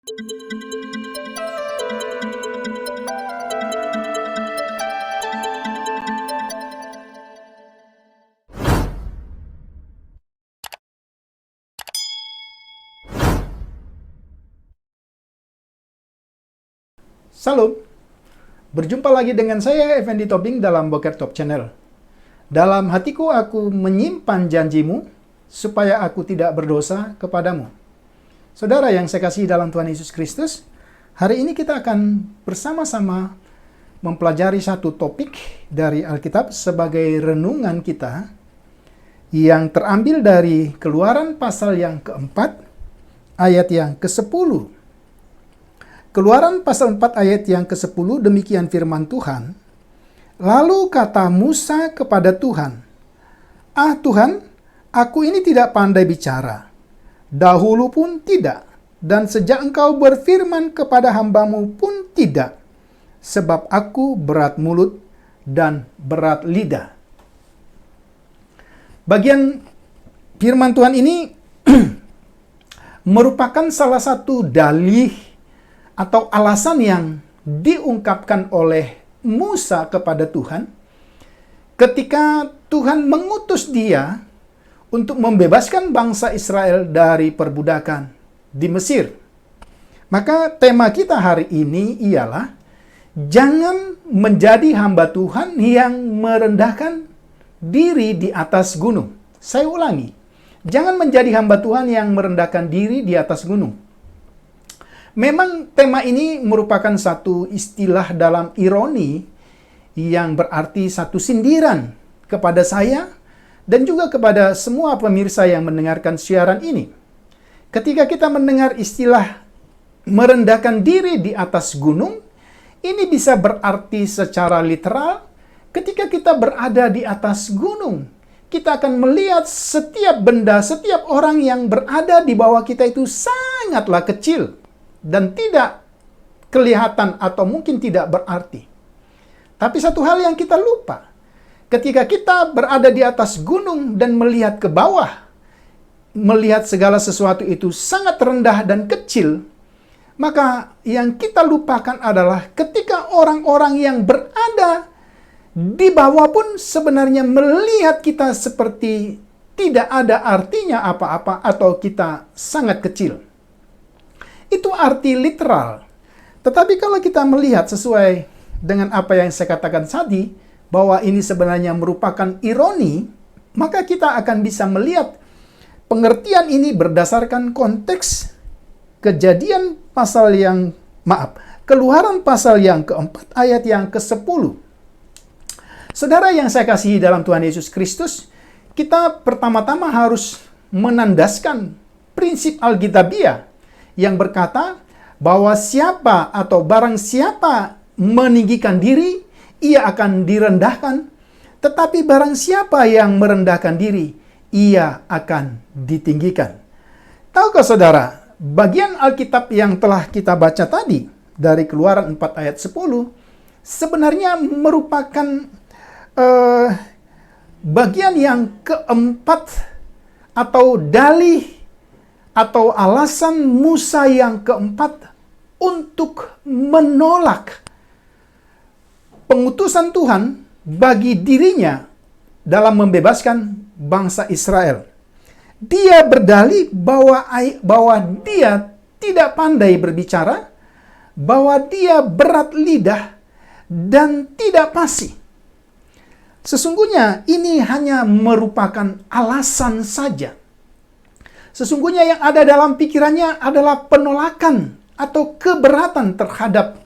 Salam, berjumpa lagi dengan saya Effendi Tobing dalam Boker Top Channel. Dalam hatiku aku menyimpan janjimu, supaya aku tidak berdosa kepadamu. Saudara yang saya kasihi dalam Tuhan Yesus Kristus, hari ini kita akan bersama-sama mempelajari satu topik dari Alkitab sebagai renungan kita, yang terambil dari Keluaran pasal yang keempat, ayat yang ke-10. Keluaran pasal 4 ayat yang ke-10, demikian firman Tuhan. Lalu kata Musa kepada Tuhan, "Ah Tuhan, aku ini tidak pandai bicara. Dahulu pun tidak, dan sejak engkau berfirman kepada hambamu pun tidak. Sebab aku berat mulut dan berat lidah." Bagian firman Tuhan ini merupakan salah satu dalih atau alasan yang diungkapkan oleh Musa kepada Tuhan ketika Tuhan mengutus dia untuk membebaskan bangsa Israel dari perbudakan di Mesir. Maka tema kita hari ini ialah jangan menjadi hamba Tuhan yang merendahkan diri di atas gunung. Saya ulangi, jangan menjadi hamba Tuhan yang merendahkan diri di atas gunung. Memang tema ini merupakan satu istilah dalam ironi yang berarti satu sindiran kepada saya dan juga kepada semua pemirsa yang mendengarkan siaran ini. Ketika kita mendengar istilah merendahkan diri di atas gunung, ini bisa berarti secara literal ketika kita berada di atas gunung. Kita akan melihat setiap benda, setiap orang yang berada di bawah kita itu sangatlah kecil dan tidak kelihatan atau mungkin tidak berarti. Tapi satu hal yang kita lupa, ketika kita berada di atas gunung dan melihat ke bawah, melihat segala sesuatu itu sangat rendah dan kecil, maka yang kita lupakan adalah ketika orang-orang yang berada di bawah pun sebenarnya melihat kita seperti tidak ada artinya apa-apa atau kita sangat kecil. Itu arti literal. Tetapi kalau kita melihat sesuai dengan apa yang saya katakan tadi, bahwa ini sebenarnya merupakan ironi, maka kita akan bisa melihat pengertian ini berdasarkan konteks Keluaran pasal yang keempat ayat yang ke-10. Saudara yang saya kasihi dalam Tuhan Yesus Kristus, kita pertama-tama harus menandaskan prinsip Alkitabiah yang berkata bahwa siapa atau barang siapa meninggikan diri, ia akan direndahkan. Tetapi barang siapa yang merendahkan diri, ia akan ditinggikan. Tahukah saudara, bagian Alkitab yang telah kita baca tadi, dari Keluaran 4 ayat 10, sebenarnya merupakan bagian yang keempat atau dalih atau alasan Musa yang keempat untuk menolak pengutusan Tuhan bagi dirinya dalam membebaskan bangsa Israel. Dia berdalih bahwa dia tidak pandai berbicara, bahwa dia berat lidah dan tidak fasih. Sesungguhnya ini hanya merupakan alasan saja. Sesungguhnya yang ada dalam pikirannya adalah penolakan atau keberatan terhadap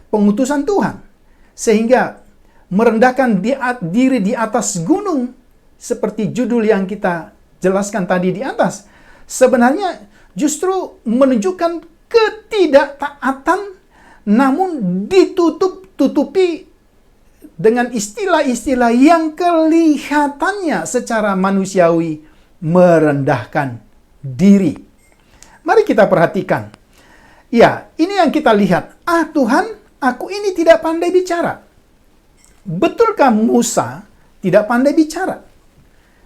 pengutusan Tuhan. Sehingga merendahkan diri di atas gunung, seperti judul yang kita jelaskan tadi di atas, sebenarnya justru menunjukkan ketidaktaatan, namun ditutupi dengan istilah-istilah yang kelihatannya secara manusiawi merendahkan diri. Mari kita perhatikan. Ya, ini yang kita lihat. Ah Tuhan, aku ini tidak pandai bicara. Betulkah Musa tidak pandai bicara?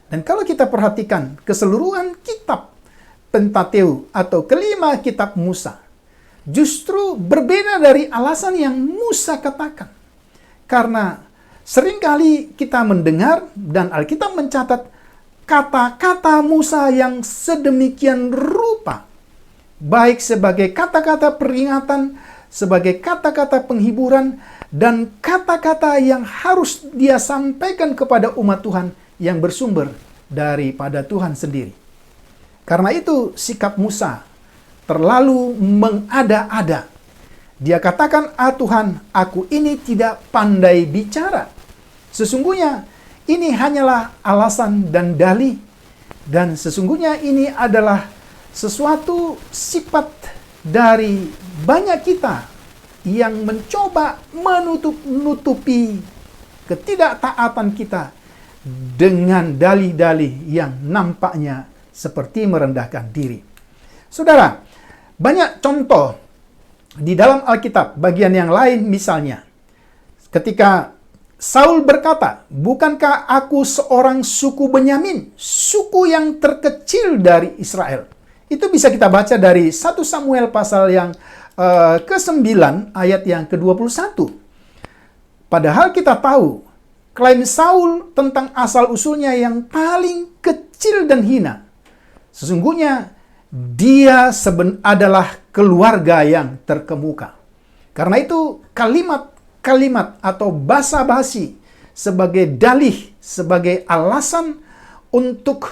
Dan kalau kita perhatikan keseluruhan kitab Pentateuch atau kelima kitab Musa justru berbeda dari alasan yang Musa katakan. Karena seringkali kita mendengar dan Alkitab mencatat kata-kata Musa yang sedemikian rupa, baik sebagai kata-kata peringatan, sebagai kata-kata penghiburan, dan kata-kata yang harus dia sampaikan kepada umat Tuhan yang bersumber daripada Tuhan sendiri. Karena itu sikap Musa terlalu mengada-ada. Dia katakan, Tuhan, aku ini tidak pandai bicara. Sesungguhnya ini hanyalah alasan dan dalih. Dan sesungguhnya ini adalah sesuatu sifat dari banyak kita yang mencoba menutupi ketidaktaatan kita dengan dalih-dalih yang nampaknya seperti merendahkan diri. Saudara, banyak contoh di dalam Alkitab, bagian yang lain misalnya, ketika Saul berkata, bukankah aku seorang suku Benyamin, suku yang terkecil dari Israel? Itu bisa kita baca dari 1 Samuel pasal yang ke-9 ayat yang ke-21. Padahal kita tahu, klaim Saul tentang asal-usulnya yang paling kecil dan hina. Sesungguhnya dia adalah keluarga yang terkemuka. Karena itu kalimat-kalimat atau basa-basi sebagai dalih, sebagai alasan untuk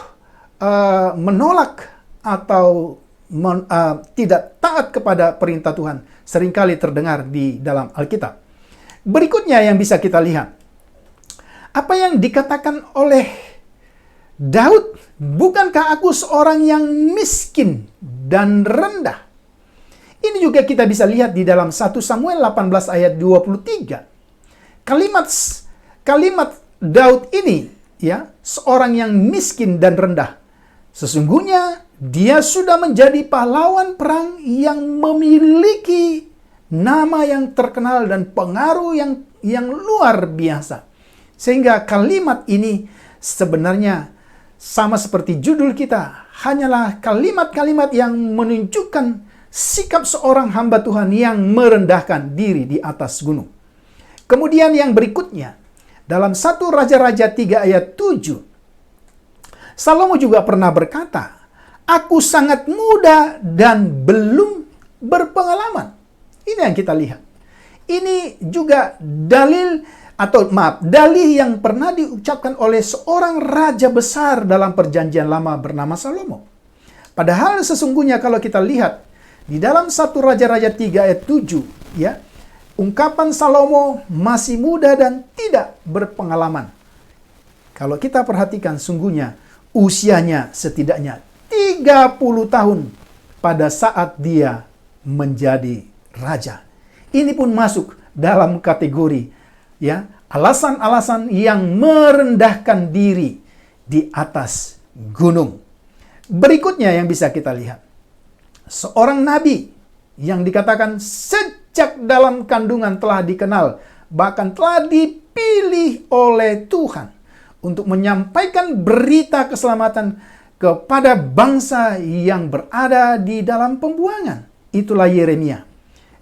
menolak atau tidak taat kepada perintah Tuhan seringkali terdengar di dalam Alkitab. Berikutnya yang bisa kita lihat, apa yang dikatakan oleh Daud, bukankah aku seorang yang miskin dan rendah? Ini juga kita bisa lihat di dalam 1 Samuel 18 ayat 23. Kalimat Daud ini, ya, seorang yang miskin dan rendah. Sesungguhnya dia sudah menjadi pahlawan perang yang memiliki nama yang terkenal dan pengaruh yang luar biasa. Sehingga kalimat ini sebenarnya sama seperti judul kita, hanyalah kalimat-kalimat yang menunjukkan sikap seorang hamba Tuhan yang merendahkan diri di atas gunung. Kemudian yang berikutnya, dalam 1 Raja-Raja 3 ayat 7, Salomo juga pernah berkata, aku sangat muda dan belum berpengalaman. Ini yang kita lihat. Ini juga dalih yang pernah diucapkan oleh seorang raja besar dalam perjanjian lama bernama Salomo. Padahal sesungguhnya kalau kita lihat di dalam 1 Raja-Raja 3 ayat 7, ya, ungkapan Salomo masih muda dan tidak berpengalaman. Kalau kita perhatikan sungguhnya usianya setidaknya 30 tahun pada saat dia menjadi raja. Ini pun masuk dalam kategori, ya, alasan-alasan yang merendahkan diri di atas gunung. Berikutnya yang bisa kita lihat, seorang nabi yang dikatakan sejak dalam kandungan telah dikenal, bahkan telah dipilih oleh Tuhan untuk menyampaikan berita keselamatan kepada bangsa yang berada di dalam pembuangan. Itulah Yeremia.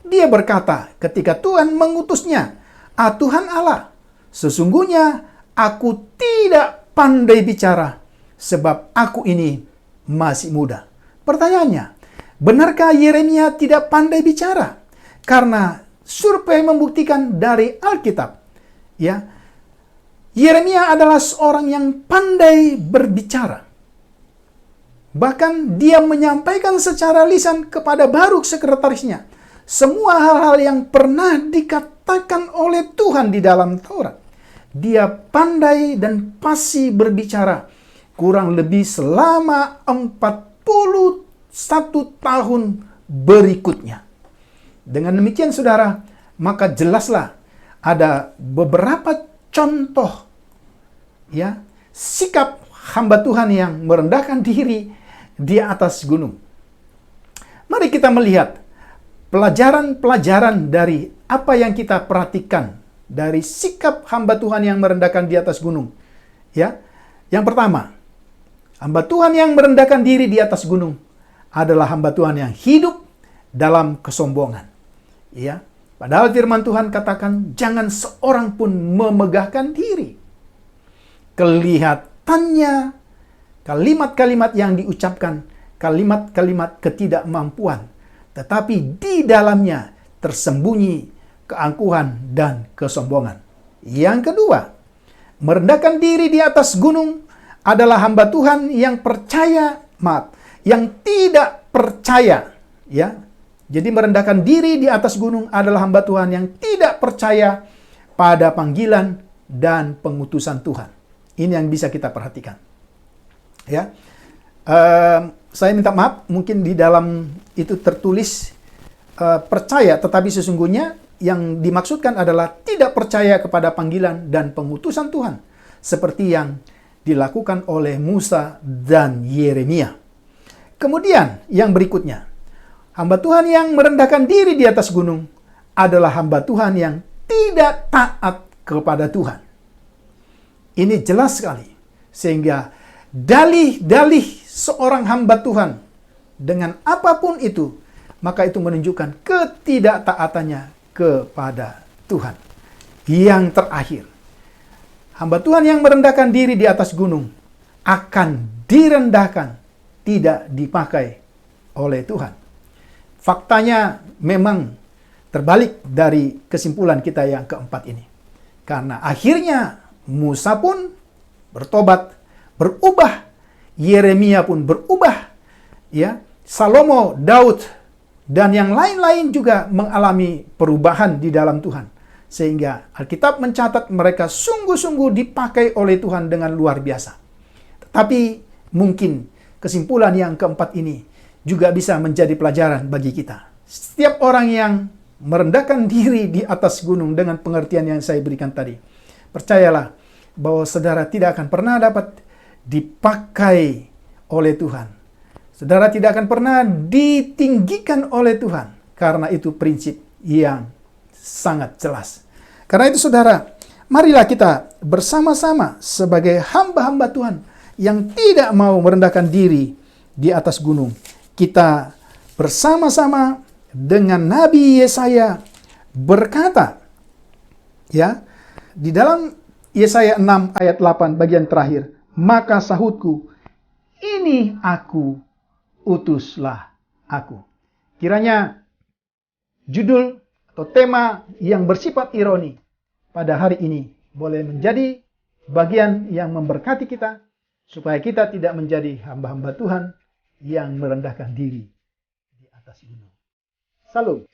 Dia berkata ketika Tuhan mengutusnya, Tuhan Allah, sesungguhnya aku tidak pandai bicara, sebab aku ini masih muda. Pertanyaannya, benarkah Yeremia tidak pandai bicara? Karena survei membuktikan dari Alkitab, ya, Yeremia adalah seorang yang pandai berbicara. Bahkan dia menyampaikan secara lisan kepada Baruk sekretarisnya semua hal-hal yang pernah dikatakan oleh Tuhan di dalam Taurat. Dia pandai dan fasih berbicara kurang lebih selama 41 tahun berikutnya. Dengan demikian saudara, maka jelaslah ada beberapa contoh, ya, sikap hamba Tuhan yang merendahkan diri di atas gunung. Mari kita melihat pelajaran-pelajaran dari apa yang kita perhatikan dari sikap hamba Tuhan yang merendahkan di atas gunung. Ya, yang pertama, hamba Tuhan yang merendahkan diri di atas gunung adalah hamba Tuhan yang hidup dalam kesombongan. Ya, padahal firman Tuhan katakan jangan seorang pun memegahkan diri. Kelihatannya kalimat-kalimat yang diucapkan, kalimat-kalimat ketidakmampuan, tetapi di dalamnya tersembunyi keangkuhan dan kesombongan. Yang kedua, merendahkan diri di atas gunung adalah hamba Tuhan yang yang tidak percaya, ya. Jadi merendahkan diri di atas gunung adalah hamba Tuhan yang tidak percaya pada panggilan dan pengutusan Tuhan. Ini yang bisa kita perhatikan. Ya, saya minta maaf, mungkin di dalam itu tertulis percaya, tetapi sesungguhnya yang dimaksudkan adalah tidak percaya kepada panggilan dan pengutusan Tuhan, seperti yang dilakukan oleh Musa dan Yeremia. Kemudian yang berikutnya, hamba Tuhan yang merendahkan diri di atas gunung adalah hamba Tuhan yang tidak taat kepada Tuhan. Ini jelas sekali, sehingga dalih-dalih seorang hamba Tuhan dengan apapun itu, maka itu menunjukkan ketidaktaatannya kepada Tuhan. Yang terakhir, hamba Tuhan yang merendahkan diri di atas gunung akan direndahkan, tidak dipakai oleh Tuhan. Faktanya memang terbalik dari kesimpulan kita yang keempat ini. Karena akhirnya Musa pun bertobat, berubah, Yeremia pun berubah, ya, Salomo, Daud, dan yang lain-lain juga mengalami perubahan di dalam Tuhan. Sehingga Alkitab mencatat mereka sungguh-sungguh dipakai oleh Tuhan dengan luar biasa. Tetapi mungkin kesimpulan yang keempat ini juga bisa menjadi pelajaran bagi kita. Setiap orang yang merendahkan diri di atas gunung dengan pengertian yang saya berikan tadi, percayalah bahwa saudara tidak akan pernah dapat dipakai oleh Tuhan. Saudara tidak akan pernah ditinggikan oleh Tuhan. Karena itu prinsip yang sangat jelas. Karena itu saudara, marilah kita bersama-sama sebagai hamba-hamba Tuhan yang tidak mau merendahkan diri di atas gunung. Kita bersama-sama dengan Nabi Yesaya berkata, ya, di dalam Yesaya 6 ayat 8 bagian terakhir, maka sahutku, ini aku, utuslah aku. Kiranya judul atau tema yang bersifat ironi pada hari ini boleh menjadi bagian yang memberkati kita, supaya kita tidak menjadi hamba-hamba Tuhan yang merendahkan diri di atas gunung. Salam.